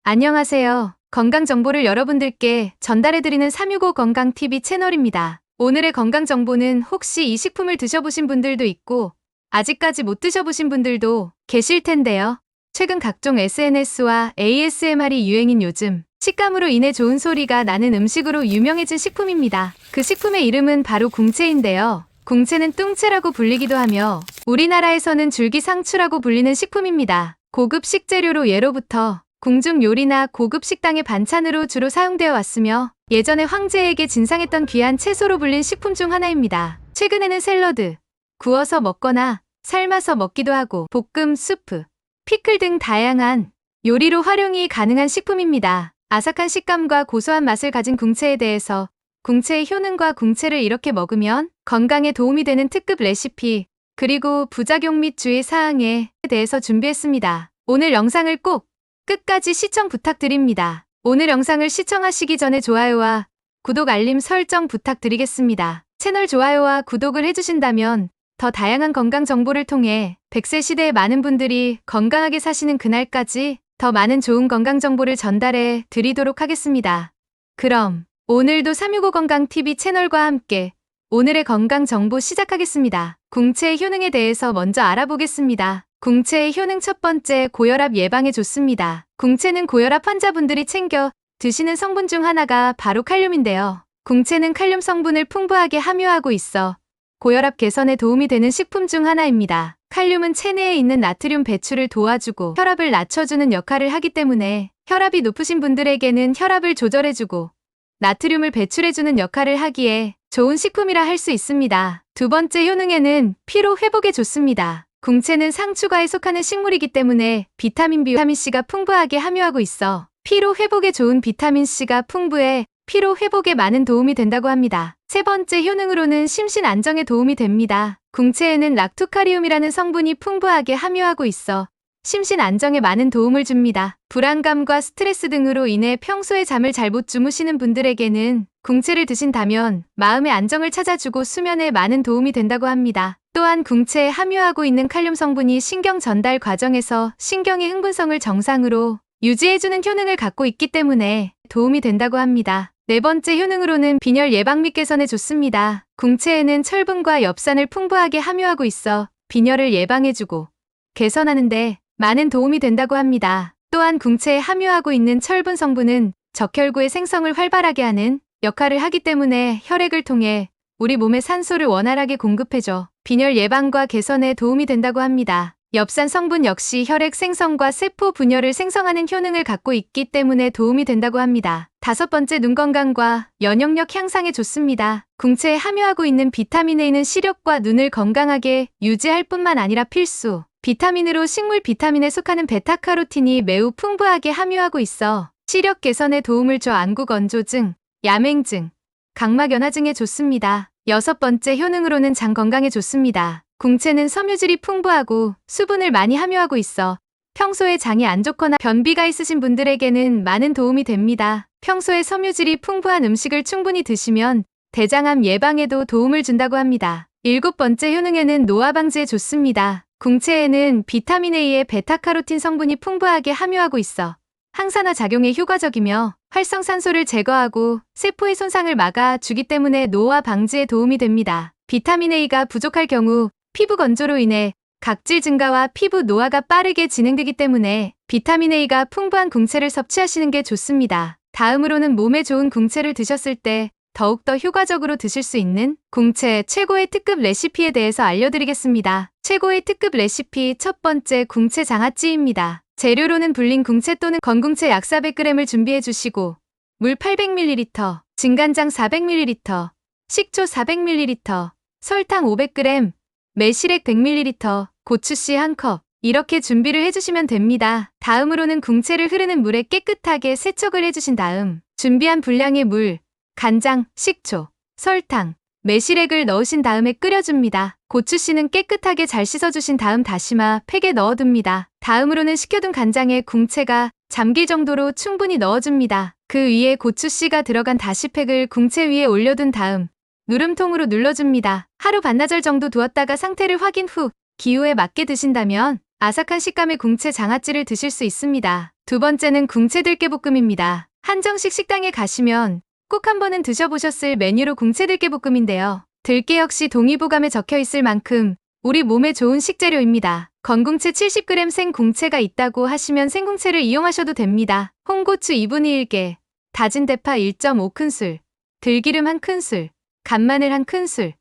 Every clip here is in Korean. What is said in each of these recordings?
안녕하세요. 건강 정보를 여러분들께 전달해드리는 365 건강TV 채널입니다. 오늘의 건강 정보는 혹시 이 식품을 드셔보신 분들도 있고 아직까지 못 드셔보신 분들도 계실 텐데요. 최근 각종 SNS와 ASMR이 유행인 요즘 식감으로 인해 좋은 소리가 나는 음식으로 유명해진 식품입니다. 그 식품의 이름은 바로 궁채인데요. 궁채는 뚱채라고 불리기도 하며 우리나라에서는 줄기상추라고 불리는 식품입니다. 고급 식재료로 예로부터 궁중 요리나 고급 식당의 반찬으로 주로 사용되어 왔으며 예전에 황제에게 진상했던 귀한 채소로 불린 식품 중 하나입니다. 최근에는 샐러드, 구워서 먹거나 삶아서 먹기도 하고 볶음, 수프, 피클 등 다양한 요리로 활용이 가능한 식품입니다. 아삭한 식감과 고소한 맛을 가진 궁채에 대해서 궁채의 효능과 궁채를 이렇게 먹으면 건강에 도움이 되는 특급 레시피 그리고 부작용 및 주의사항에 대해서 준비했습니다. 오늘 영상을 꼭 끝까지 시청 부탁드립니다. 오늘 영상을 시청하시기 전에 좋아요와 구독 알림 설정 부탁드리겠습니다. 채널 좋아요와 구독을 해주신다면 더 다양한 건강 정보를 통해 100세 시대의 많은 분들이 건강하게 사시는 그날까지 더 많은 좋은 건강 정보를 전달해 드리도록 하겠습니다. 그럼 오늘도 365 건강TV 채널과 함께 오늘의 건강 정보 시작하겠습니다. 궁채의 효능에 대해서 먼저 알아보겠습니다. 궁채의 효능 첫 번째, 고혈압 예방에 좋습니다. 궁채는 고혈압 환자분들이 챙겨 드시는 성분 중 하나가 바로 칼륨인데요. 궁채는 칼륨 성분을 풍부하게 함유하고 있어 고혈압 개선에 도움이 되는 식품 중 하나입니다. 칼륨은 체내에 있는 나트륨 배출을 도와주고 혈압을 낮춰주는 역할을 하기 때문에 혈압이 높으신 분들에게는 혈압을 조절해주고 나트륨을 배출해주는 역할을 하기에 좋은 식품이라 할 수 있습니다. 두 번째 효능에는 피로 회복에 좋습니다. 궁채는 상추과에 속하는 식물이기 때문에 비타민 B, 비타민 C가 풍부하게 함유하고 있어 피로 회복에 좋은 비타민 C가 풍부해 피로 회복에 많은 도움이 된다고 합니다. 세 번째 효능으로는 심신 안정에 도움이 됩니다. 궁채에는 락토카리움이라는 성분이 풍부하게 함유하고 있어 심신 안정에 많은 도움을 줍니다. 불안감과 스트레스 등으로 인해 평소에 잠을 잘 못 주무시는 분들에게는 궁채를 드신다면 마음의 안정을 찾아주고 수면에 많은 도움이 된다고 합니다. 또한 궁채에 함유하고 있는 칼륨 성분이 신경 전달 과정에서 신경의 흥분성을 정상으로 유지해주는 효능을 갖고 있기 때문에 도움이 된다고 합니다. 네 번째 효능으로는 빈혈 예방 및 개선에 좋습니다. 궁채에는 철분과 엽산을 풍부하게 함유하고 있어 빈혈을 예방해주고 개선하는데 많은 도움이 된다고 합니다. 또한 궁채에 함유하고 있는 철분 성분은 적혈구의 생성을 활발하게 하는 역할을 하기 때문에 혈액을 통해 우리 몸에 산소를 원활하게 공급해줘 빈혈 예방과 개선에 도움이 된다고 합니다. 엽산 성분 역시 혈액 생성과 세포 분열을 생성하는 효능을 갖고 있기 때문에 도움이 된다고 합니다. 다섯 번째, 눈 건강과 면역력 향상에 좋습니다. 궁채에 함유하고 있는 비타민 A는 시력과 눈을 건강하게 유지할 뿐만 아니라 필수 비타민으로 식물 비타민에 속하는 베타카로틴이 매우 풍부하게 함유하고 있어 시력 개선에 도움을 줘 안구 건조증, 야맹증, 각막 연화증에 좋습니다. 여섯 번째 효능으로는 장 건강에 좋습니다. 궁채는 섬유질이 풍부하고 수분을 많이 함유하고 있어 평소에 장이 안 좋거나 변비가 있으신 분들에게는 많은 도움이 됩니다. 평소에 섬유질이 풍부한 음식을 충분히 드시면 대장암 예방에도 도움을 준다고 합니다. 일곱 번째 효능에는 노화 방지에 좋습니다. 궁채에는 비타민 A의 베타카로틴 성분이 풍부하게 함유하고 있어 항산화 작용에 효과적이며 활성산소를 제거하고 세포의 손상을 막아주기 때문에 노화 방지에 도움이 됩니다. 비타민 A가 부족할 경우 피부 건조로 인해 각질 증가와 피부 노화가 빠르게 진행되기 때문에 비타민 A가 풍부한 궁채를 섭취하시는 게 좋습니다. 다음으로는 몸에 좋은 궁채를 드셨을 때 더욱더 효과적으로 드실 수 있는 궁채 최고의 특급 레시피에 대해서 알려드리겠습니다. 최고의 특급 레시피 첫 번째, 궁채 장아찌입니다. 재료로는 불린 궁채 또는 건궁채 약 400g을 준비해 주시고 물 800ml, 진간장 400ml, 식초 400ml, 설탕 500g, 매실액 100ml, 고추씨 1컵 이렇게 준비를 해주시면 됩니다. 다음으로는 궁채를 흐르는 물에 깨끗하게 세척을 해주신 다음 준비한 분량의 물, 간장, 식초, 설탕, 매실액을 넣으신 다음에 끓여줍니다. 고추씨는 깨끗하게 잘 씻어주신 다음 다시마 팩에 넣어둡니다. 다음으로는 식혀둔 간장에 궁채가 잠길 정도로 충분히 넣어줍니다. 그 위에 고추씨가 들어간 다시팩을 궁채 위에 올려둔 다음 누름통으로 눌러줍니다. 하루 반나절 정도 두었다가 상태를 확인 후 기호에 맞게 드신다면 아삭한 식감의 궁채 장아찌를 드실 수 있습니다. 두 번째는 궁채 들깨볶음입니다. 한정식 식당에 가시면 꼭 한 번은 드셔보셨을 메뉴로 궁채 들깨볶음인데요. 들깨 역시 동의보감에 적혀 있을 만큼 우리 몸에 좋은 식재료입니다. 건궁채 70g 생궁채가 있다고 하시면 생궁채를 이용하셔도 됩니다. 홍고추 2분의 1개, 다진 대파 1.5큰술, 들기름 1큰술, 간마늘 1큰술,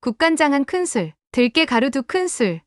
국간장 1큰술, 들깨가루 2큰술,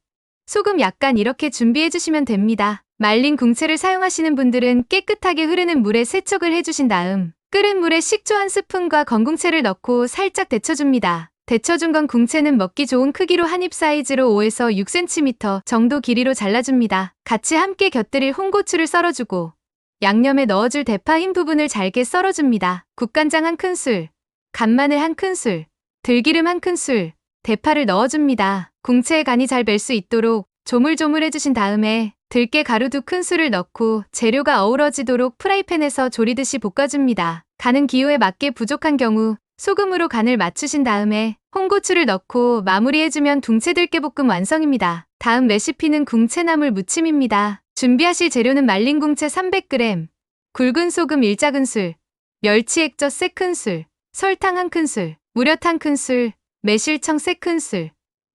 소금 약간 이렇게 준비해주시면 됩니다. 말린 궁채를 사용하시는 분들은 깨끗하게 흐르는 물에 세척을 해주신 다음 끓은 물에 식초 1스푼과 건궁채를 넣고 살짝 데쳐줍니다. 데쳐준 건궁채는 먹기 좋은 크기로 한입 사이즈로 5에서 6cm 정도 길이로 잘라줍니다. 같이 함께 곁들일 홍고추를 썰어주고 양념에 넣어줄 대파 흰 부분을 잘게 썰어줍니다. 국간장 1큰술, 간마늘 1큰술, 들기름 1큰술, 대파를 넣어줍니다. 궁채에 간이 잘 뵐 수 있도록 조물조물 해주신 다음에 들깨 가루 2큰술을 넣고 재료가 어우러지도록 프라이팬에서 조리듯이 볶아줍니다. 간은 기호에 맞게 부족한 경우 소금으로 간을 맞추신 다음에 홍고추를 넣고 마무리해주면 궁채 들깨볶음 완성입니다. 다음 레시피는 궁채나물 무침입니다. 준비하실 재료는 말린 궁채 300g, 굵은 소금 1작은술, 멸치 액젓 3큰술, 설탕 1큰술, 무엿 1큰술, 매실청 3큰술,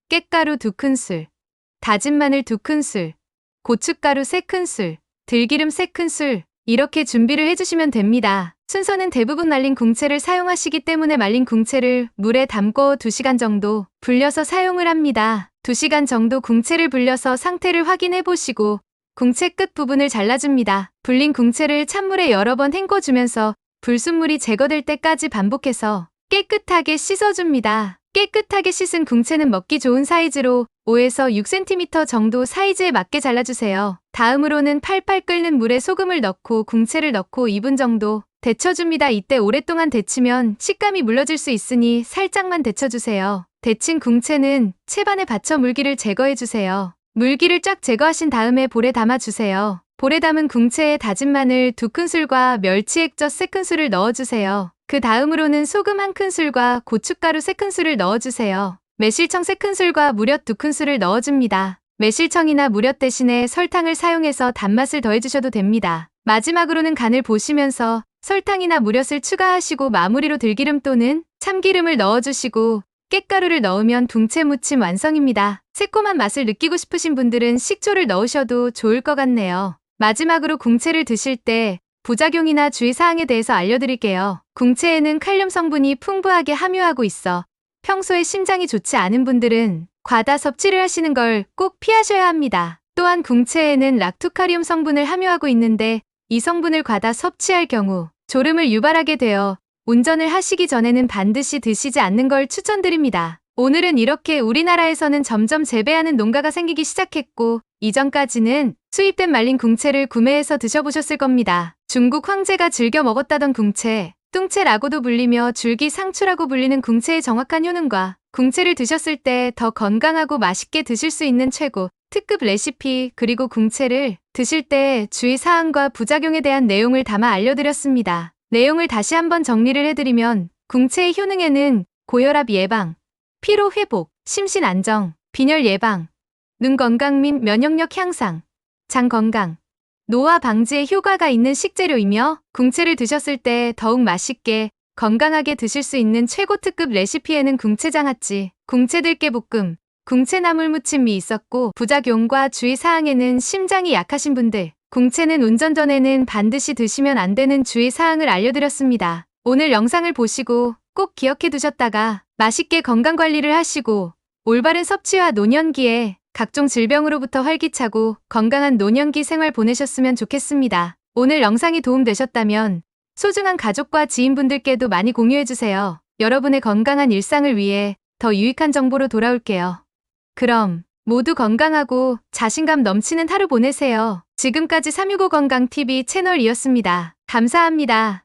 깻가루 2큰술, 다진 마늘 2큰술, 고춧가루 3큰술, 들기름 3큰술 이렇게 준비를 해주시면 됩니다. 순서는 대부분 말린 궁채를 사용하시기 때문에 말린 궁채를 물에 담궈 2시간 정도 불려서 사용을 합니다. 2시간 정도 궁채를 불려서 상태를 확인해 보시고 궁채 끝 부분을 잘라줍니다. 불린 궁채를 찬물에 여러 번 헹궈주면서 불순물이 제거될 때까지 반복해서 깨끗하게 씻어줍니다. 깨끗하게 씻은 궁채는 먹기 좋은 사이즈로 5에서 6cm 정도 사이즈에 맞게 잘라주세요. 다음으로는 팔팔 끓는 물에 소금을 넣고 궁채를 넣고 2분 정도 데쳐줍니다. 이때 오랫동안 데치면 식감이 물러질 수 있으니 살짝만 데쳐주세요. 데친 궁채는 채반에 받쳐 물기를 제거해주세요. 물기를 쫙 제거하신 다음에 볼에 담아주세요. 볼에 담은 궁채에 다진 마늘 2큰술과 멸치 액젓 3큰술을 넣어주세요. 그 다음으로는 소금 1큰술과 고춧가루 3큰술을 넣어주세요. 매실청 3큰술과 무엿 2큰술을 넣어줍니다. 매실청이나 무엿 대신에 설탕을 사용해서 단맛을 더해주셔도 됩니다. 마지막으로는 간을 보시면서 설탕이나 무엿을 추가하시고 마무리로 들기름 또는 참기름을 넣어주시고 깻가루를 넣으면 궁채 무침 완성입니다. 새콤한 맛을 느끼고 싶으신 분들은 식초를 넣으셔도 좋을 것 같네요. 마지막으로 궁채를 드실 때 부작용이나 주의사항에 대해서 알려드릴게요. 궁채에는 칼륨 성분이 풍부하게 함유하고 있어 평소에 심장이 좋지 않은 분들은 과다 섭취를 하시는 걸 꼭 피하셔야 합니다. 또한 궁채에는 락토카리움 성분을 함유하고 있는데 이 성분을 과다 섭취할 경우 졸음을 유발하게 되어 운전을 하시기 전에는 반드시 드시지 않는 걸 추천드립니다. 오늘은 이렇게 우리나라에서는 점점 재배하는 농가가 생기기 시작했고 이전까지는 수입된 말린 궁채를 구매해서 드셔보셨을 겁니다. 중국 황제가 즐겨 먹었다던 궁채, 뚱채라고도 불리며 줄기상추라고 불리는 궁채의 정확한 효능과 궁채를 드셨을 때 더 건강하고 맛있게 드실 수 있는 최고 특급 레시피 그리고 궁채를 드실 때 주의사항과 부작용에 대한 내용을 담아 알려드렸습니다. 내용을 다시 한번 정리를 해드리면 궁채의 효능에는 고혈압 예방, 피로 회복, 심신 안정, 빈혈 예방, 눈 건강 및 면역력 향상, 장 건강, 노화 방지에 효과가 있는 식재료이며 궁채를 드셨을 때 더욱 맛있게 건강하게 드실 수 있는 최고 특급 레시피에는 궁채 장아찌, 궁채 들깨볶음, 궁채나물 무침이 있었고 부작용과 주의사항에는 심장이 약하신 분들, 궁채는 운전 전에는 반드시 드시면 안 되는 주의사항을 알려드렸습니다. 오늘 영상을 보시고 꼭 기억해 두셨다가 맛있게 건강관리를 하시고 올바른 섭취와 노년기에 각종 질병으로부터 활기차고 건강한 노년기 생활 보내셨으면 좋겠습니다. 오늘 영상이 도움되셨다면 소중한 가족과 지인분들께도 많이 공유해주세요. 여러분의 건강한 일상을 위해 더 유익한 정보로 돌아올게요. 그럼 모두 건강하고 자신감 넘치는 하루 보내세요. 지금까지 365건강TV 채널이었습니다. 감사합니다.